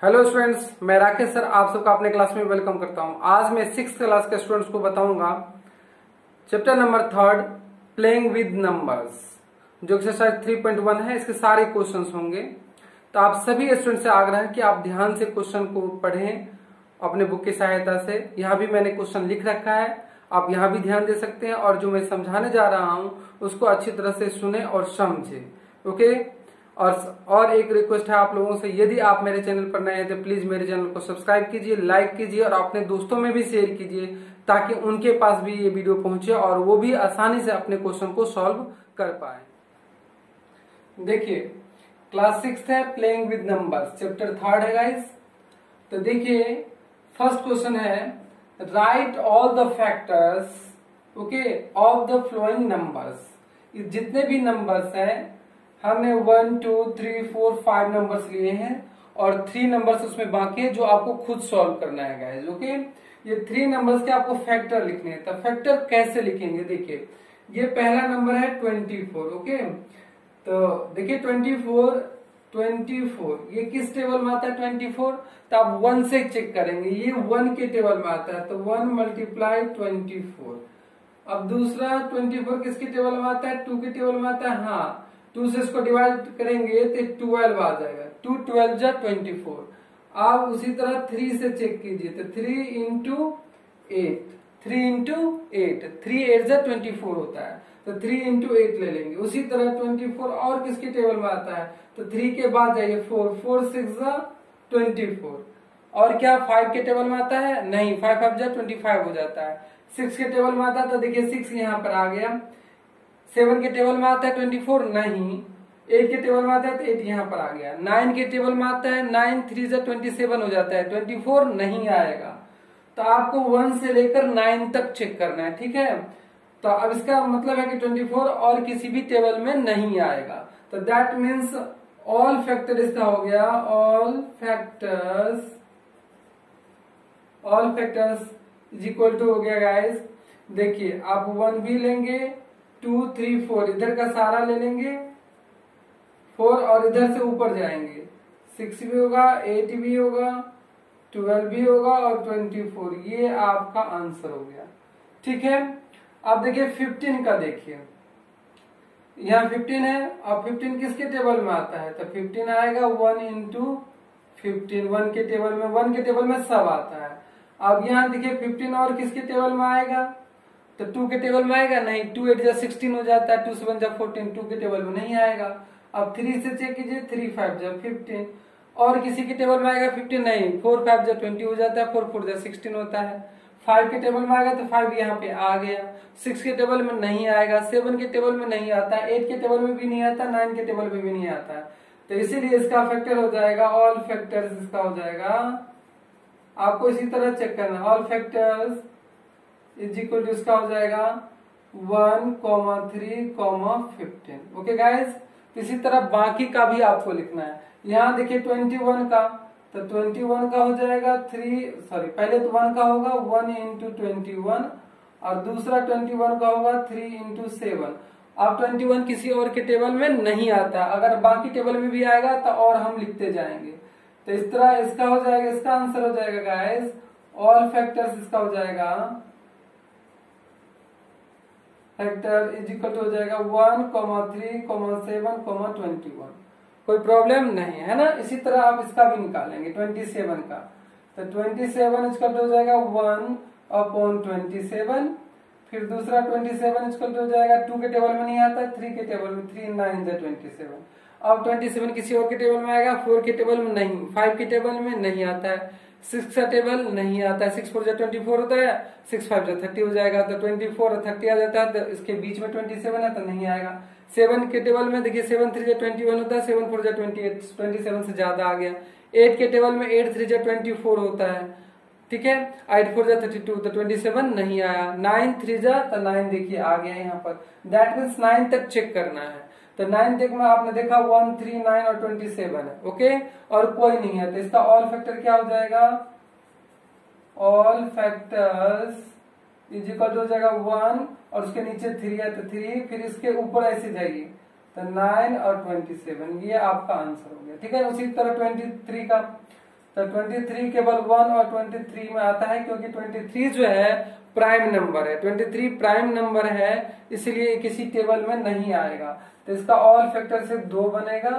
Hello students, मैं Rakesh sir आप सबका अपने क्लास में वेलकम करता हूं। आज मैं 6th क्लास के स्टूडेंट्स को बताऊंगा chapter number 3 playing with numbers, जो एक्सरसाइज 3.1 है। इसके सारे क्वेश्चंस होंगे, तो आप सभी स्टूडेंट से आग्रह है कि आप ध्यान से क्वेश्चन को पढ़ें अपने बुक की सहायता से। यहाँ भी मैंने क्वेश्चन लिख रखा है, आप यहाँ भी ध्यान दे सकते हैं, और जो मैं समझाने जा रहा हूँ उसको अच्छी तरह से सुने और समझे। ओके, और एक रिक्वेस्ट है आप लोगों से, यदि आप मेरे चैनल पर नए हैं तो प्लीज मेरे चैनल को सब्सक्राइब कीजिए, लाइक कीजिए और अपने दोस्तों में भी शेयर कीजिए, ताकि उनके पास भी ये वीडियो पहुंचे और वो भी आसानी से अपने क्वेश्चन को सॉल्व कर पाए। देखिए, क्लास 6 है, प्लेइंग विद नंबर्स, चैप्टर 3 है गाइस। तो देखिए, फर्स्ट क्वेश्चन है right all the factors okay of the flowing numbers. जितने भी नंबर्स हैं, हमने 1 2 3 4 5 नंबर्स लिए हैं और 3 नंबर्स उसमें बाकी है जो आपको खुद सॉल्व करना है गाइस। ओके, ये 3 नंबर्स के आपको फैक्टर लिखने हैं। तो फैक्टर कैसे लिखेंगे? देखिए, ये पहला नंबर है 24। ओके, तो देखिए 24 ये किस टेबल में आता है? 24। तो आप 1 से चेक करेंगे, ये 1 के टेबल में आता है, तो 1 मल्टीप्लाई 24। अब दूसरा 24 किसके टेबल में आता है? 2 के टेबल में आता है। हाँ, 2 से इसको डिवाइड करेंगे तो 12 आ जाएगा। 2 12 जा 24। आप उसी तरह 3 से चेक कीजिए, तो 3 इंटू 8, 3 इंटू 8, 3 8 जा 24 होता है, तो 3 इंटू 8 ले लेंगे। उसी तरह 24 और किसके टेबल में आता है? तो 3 के बाद जाइए 4, 4 6 जा 24। और क्या 5 के टेबल में आता है? नहीं, 5 5 जा 25 हो जाता है। 6 के टेबल में आता है, तो देखिए 6 यहाँ पर आ गया। 7 के टेबल में आता है 24, नहीं। 8 के टेबल में आता है तो 8 यहाँ पर आ गया। 9 के टेबल में आता है, 9 3 जा 27 हो जाता है, 24 नहीं आएगा। तो आपको 1 से लेकर 9 तक चेक करना है, ठीक है। तो अब इसका मतलब है कि 24 और किसी भी टेबल में नहीं आएगा। तो दैट मीन्स ऑल फैक्टर इसका हो गया, all factors is equal to हो गया गाइस। देखिए, आप 1 भी लेंगे, 2 3 4 इधर का सारा ले लेंगे 4, और इधर से ऊपर जाएंगे 6 भी होगा, 8 भी होगा, 12 भी होगा और 24। ये आपका आंसर हो गया, ठीक है। अब देखिए 15 का, देखिए यहाँ 15 है। अब 15 किसके टेबल में आता है? तो 15 आएगा 1 इंटू 15, 1 के टेबल में सब आता है। अब यहाँ देखिए 15 और किसके टेबल में आएगा? तो 2 के टेबल में आएगा, नहीं। 2 8 जा 16 हो जाता है, 2 7 जा 14, 2 के टेबल में नहीं आएगा। अब 3 से चेक कीजिए, 3 5 जा 15, और किसी के टेबल में आएगा 15, नहीं। 4 5 जा 20 हो जाता है, 4 4 जा 16 होता है। 5 के टेबल में आएगा तो 5 यहाँ पे आ गया। 6 के टेबल में नहीं आएगा, 7 के टेबल में नहीं आता, 8 के टेबल में भी नहीं आता, 9 के टेबल में भी नहीं आता है। तो इसीलिए इसका फैक्टर हो जाएगा, ऑल फैक्टर्स इसका हो जाएगा। आपको इसी तरह चेक करना, all factors is equal to इसका हो जाएगा 1 3 15। ओके गाइस, इसी तरह बाकी का भी आपको लिखना है। यहाँ देखिए 21 का, तो 21 का हो जाएगा पहले तो 1 का होगा 1 इंटू 21, और दूसरा 21 का होगा 3 इंटू 7। अब 21 किसी और के टेबल में नहीं आता, अगर बाकी टेबल में भी आएगा तो और हम लिखते जाएंगे। तो इस तरह इसका हो जाएगा, इसका आंसर हो जाएगा गाइस, ऑल फैक्टर्स इसका हो जाएगा, फैक्टर इज इक्वल टू हो जाएगा 1 3 7 21। कोई प्रॉब्लम नहीं है ना। इसी तरह आप इसका भी निकालेंगे 27 का, तो 27 इक्वल टू हो जाएगा 1/27। फिर दूसरा 27 इक्वल टू हो जाएगा, 2 के टेबल में नहीं आता, 3 के टेबल में, 3 9 जा 27। अब 27 किसी और के टेबल में आएगा, 4 के टेबल में नहीं, 5 के टेबल में नहीं आता है, 6 का टेबल नहीं आता है, 6 4 जा 24 होता है, 6 5 जा 30 हो जाएगा, तो 24 और 30 आ जाता है, तो इसके बीच में 27 है तो नहीं आएगा। 7 के टेबल में देखिए 7 3 जा 21 होता है, 7 4 जा 28, 27 से ज्यादा आ गया। 8 के टेबल में 8 3 जा 24 होता है, ठीक है। 8 4 जा 32, तो 27 नहीं आया। 9 3 जा तो 9 देखिए आ गया यहाँ पर। दैट मीन्स 9 तक चेक करना है। तो 9 तक में आपने देखा 1 3 9 और 27 है, ओके, और कोई नहीं है, तो इसका ऑल फैक्टर क्या हो जाएगा? All factors is equal to हो जाएगा 1, और उसके नीचे 3 है तो 3, फिर इसके ऊपर ऐसे जाइए तो 9 और 27, ये आपका आंसर हो गया, ठीक है। उसी तरह 23 का, तो 23 केवल 1 और 23 में आता है, क्योंकि 23 जो है प्राइम नंबर है, 23 प्राइम नंबर है, इसलिए किसी टेबल में नहीं आएगा। तो इसका ऑल फैक्टर से 2 बनेगा,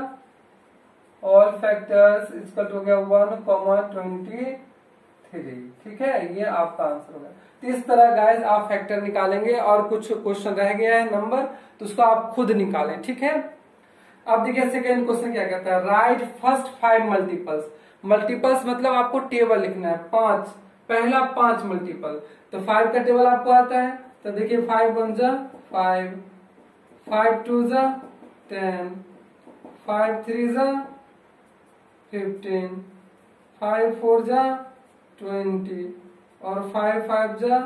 ऑल फैक्टर्स इक्वल हो गया 1,23। ठीक है, ये आपका आंसर होगा। तो इस तरह गाइस आप फैक्टर निकालेंगे, और कुछ क्वेश्चन रह गया है नंबर, तो उसको आप खुद निकालें। ठीक है, अब देखिए सेकेंड क्वेश्चन क्या कहता है, राइट फर्स्ट 5 मल्टीपल्स। मल्टीपल्स मतलब आपको टेबल लिखना है, 5, पहला 5 मल्टीपल। तो 5 का टेबल आपको आता है, तो देखिए 5 1 जा 5, 5 2 जा 10, 5 3 जा 15, 5 4 जा 20 और 5 5 जा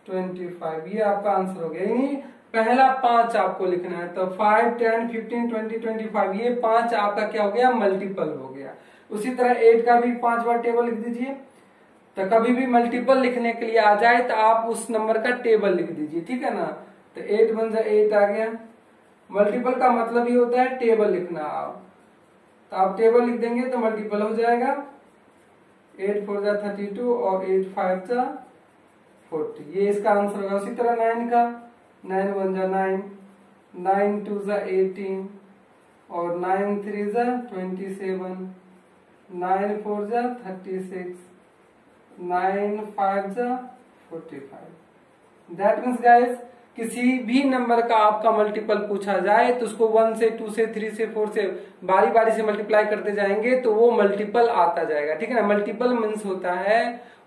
25। ये आपका आंसर हो गया। यानी पहला 5 आपको लिखना है, तो 5 10 15 20 25, ये 5 आपका क्या हो गया, मल्टीपल हो गया। उसी तरह 8 का भी 5 बार टेबल लिख दीजिए। तो कभी भी मल्टीपल लिखने के लिए आ जाए तो आप उस नंबर का टेबल लिख दीजिए, ठीक है ना। तो 8 1 जा 8 आ गया। मल्टीपल का मतलब ही होता है टेबल लिखना। आप तो आप टेबल लिख देंगे तो मल्टीपल हो जाएगा। 8 4 जा 32 और 8 5 जा 40, ये इसका आंसर होगा। उसी तरह 9 का 9 1 जा 9, 9 2 जा 18 और 9 3 जा 27, 9 4 जा 36, 9 5 जा 45। दैट मीन्स गाइस किसी भी नंबर का आपका मल्टीपल पूछा जाए तो उसको 1 से 2 से 3 से 4 से बारी बारी से मल्टीप्लाई करते जाएंगे तो वो मल्टीपल आता जाएगा, ठीक है ना। मल्टीपल मीन्स होता है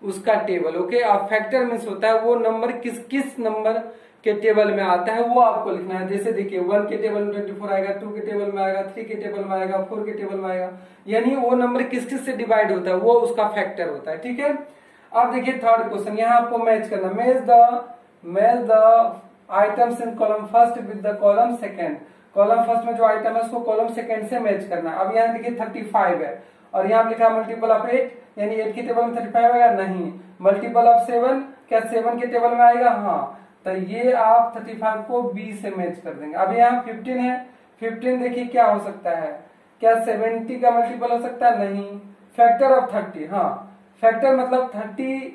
उसका टेबल, ओके। और फैक्टर मीन्स होता है वो नंबर किस किस नंबर के टेबल में आता है वो आपको लिखना है। जैसे देखिए 1 के टेबल में 24 आएगा, 2 के टेबल में आएगा, 3 के टेबल में आएगा, 4 के टेबल में आएगा, यानी वो नंबर किस किस से डिवाइड होता है वो उसका फैक्टर होता है, ठीक है। अब देखिए थर्ड क्वेश्चन, यहाँ आपको मैच करना, match the items in column first with the column second. Column first में जो आइटम है उसको कॉलम सेकंड से मैच करना। अब यहाँ देखिए 35 है और यहाँ लिखा मल्टीपल ऑफ 8, यानी 8 के टेबल में 35 आएगा, नहीं। मल्टीपल ऑफ 7, क्या 7 के टेबल में आएगा, हाँ। तो ये आप 35 को B से मैच कर देंगे। अब यहाँ 15 है, 15 देखिए क्या हो सकता है, क्या 70 का मल्टीपल हो सकता है, नहीं। फैक्टर ऑफ 30, हाँ, फैक्टर मतलब 30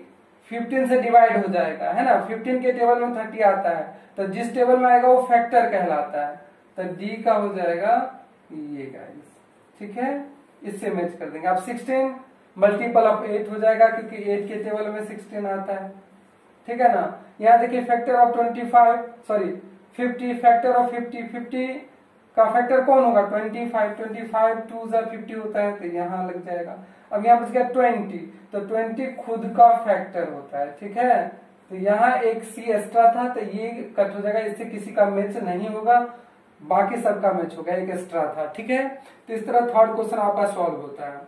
15 से डिवाइड हो जाएगा, है ना। 15 के टेबल में 30 आता है तो जिस टेबल में आएगा वो फैक्टर कहलाता है, तो D का हो जाएगा ये गाइस, ठीक है। इससे मैच कर देंगे। अब 16 मल्टीपल ऑफ 8 हो जाएगा क्योंकि 8 के टेबल में 16 आता है, ठीक है ना। यहाँ देखिए फैक्टर ऑफ 50, फैक्टर ऑफ 50 का फैक्टर कौन होगा, 25 2 जा 50 होता है, तो यहाँ लग जाएगा। अब यहाँ बच गया 20, तो 20 खुद का फैक्टर होता है, ठीक है। तो यहाँ एक C एक्स्ट्रा था तो ये कट हो जाएगा, इससे किसी का मैच नहीं होगा, बाकी सबका मैच होगा, एक एक्स्ट्रा था, ठीक है। तो इस तरह थर्ड क्वेश्चन आपका सॉल्व होता है।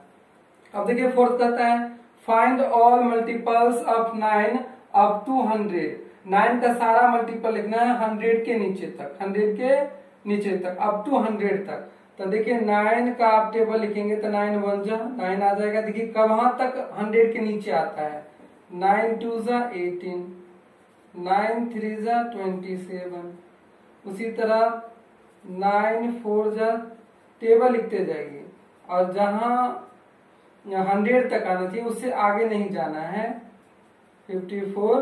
अब देखिए फोर्थ कहता है find all multiples of 9 up to 100। 9 का सारा मल्टीपल लिखना है 100 के नीचे तक, 100 के नीचे तक, अप टू 100 तक। तो देखिए 9 का आप टेबल लिखेंगे तो 9 1 जा 9 आ जाएगा। देखिए कहाँ तक 100 के नीचे आता है, 9 2 जा 18, 9 3 जा 27, उसी तरह 9 4 जा, टेबल लिखते जाएंगे और जहां 100 तक आना चाहिए उससे आगे नहीं जाना है, 54।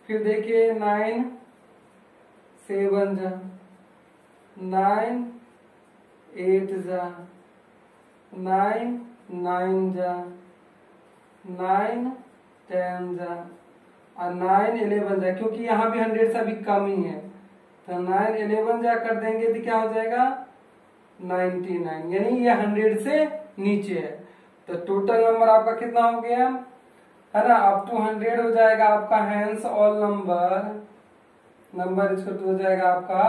फिर देखिए 9 7 जा, 9 8 जा, 9 9 जा, 9 10 जा और 9 11 जा, क्योंकि यहाँ भी 100 से भी कम ही है, तो 9 11 जा कर देंगे तो क्या हो जाएगा 99, यानी ये 100 से नीचे है। तो टोटल नंबर आपका कितना हो गया, है ना, अप टू 100 हो जाएगा आपका। हैंस ऑल नंबर इसको हो जाएगा आपका,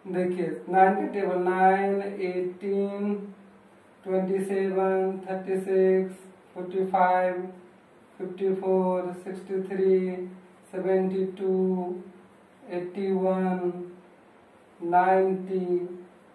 देखिए 9 के टेबल 9 18 27 36 45 54 63 72 81 90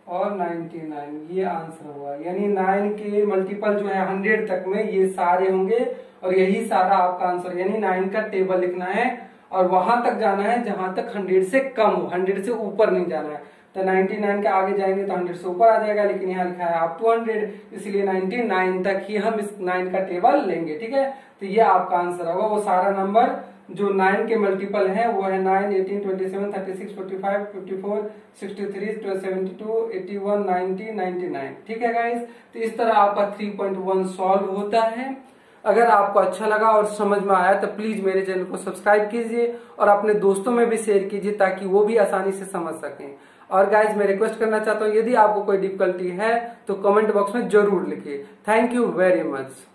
और 99, ये आंसर हुआ। यानी 9 के मल्टीपल जो है 100 तक में ये सारे होंगे और यही सारा आपका आंसर। यानी 9 का टेबल लिखना है और वहां तक जाना है जहां तक 100 से कम हो, 100 से ऊपर नहीं जाना है। तो 99 के आगे जाएंगे तो 100 से ऊपर आ जाएगा, लेकिन यहाँ लिखा है अप टू 100, इसलिए 99 तक ही हम इस 9 का टेबल लेंगे। ठीक है, तो ये आपका आंसर होगा। वो सारा नंबर जो 9 के मल्टीपल है वो है 9, 18, 27, 36, 45, 54, 63, 72, 81, 90, 99। ठीक है गाइस, तो इस तरह आपका 3.1 सॉल्व होता है। अगर आपको अच्छा लगा और समझ में आया तो प्लीज मेरे चैनल को सब्सक्राइब कीजिए और अपने दोस्तों में भी शेयर कीजिए ताकि वो भी आसानी से समझ सकें। और गाइज मैं रिक्वेस्ट करना चाहता हूँ, यदि आपको कोई डिफिकल्टी है तो कमेंट बॉक्स में जरूर लिखिए। Thank you very much.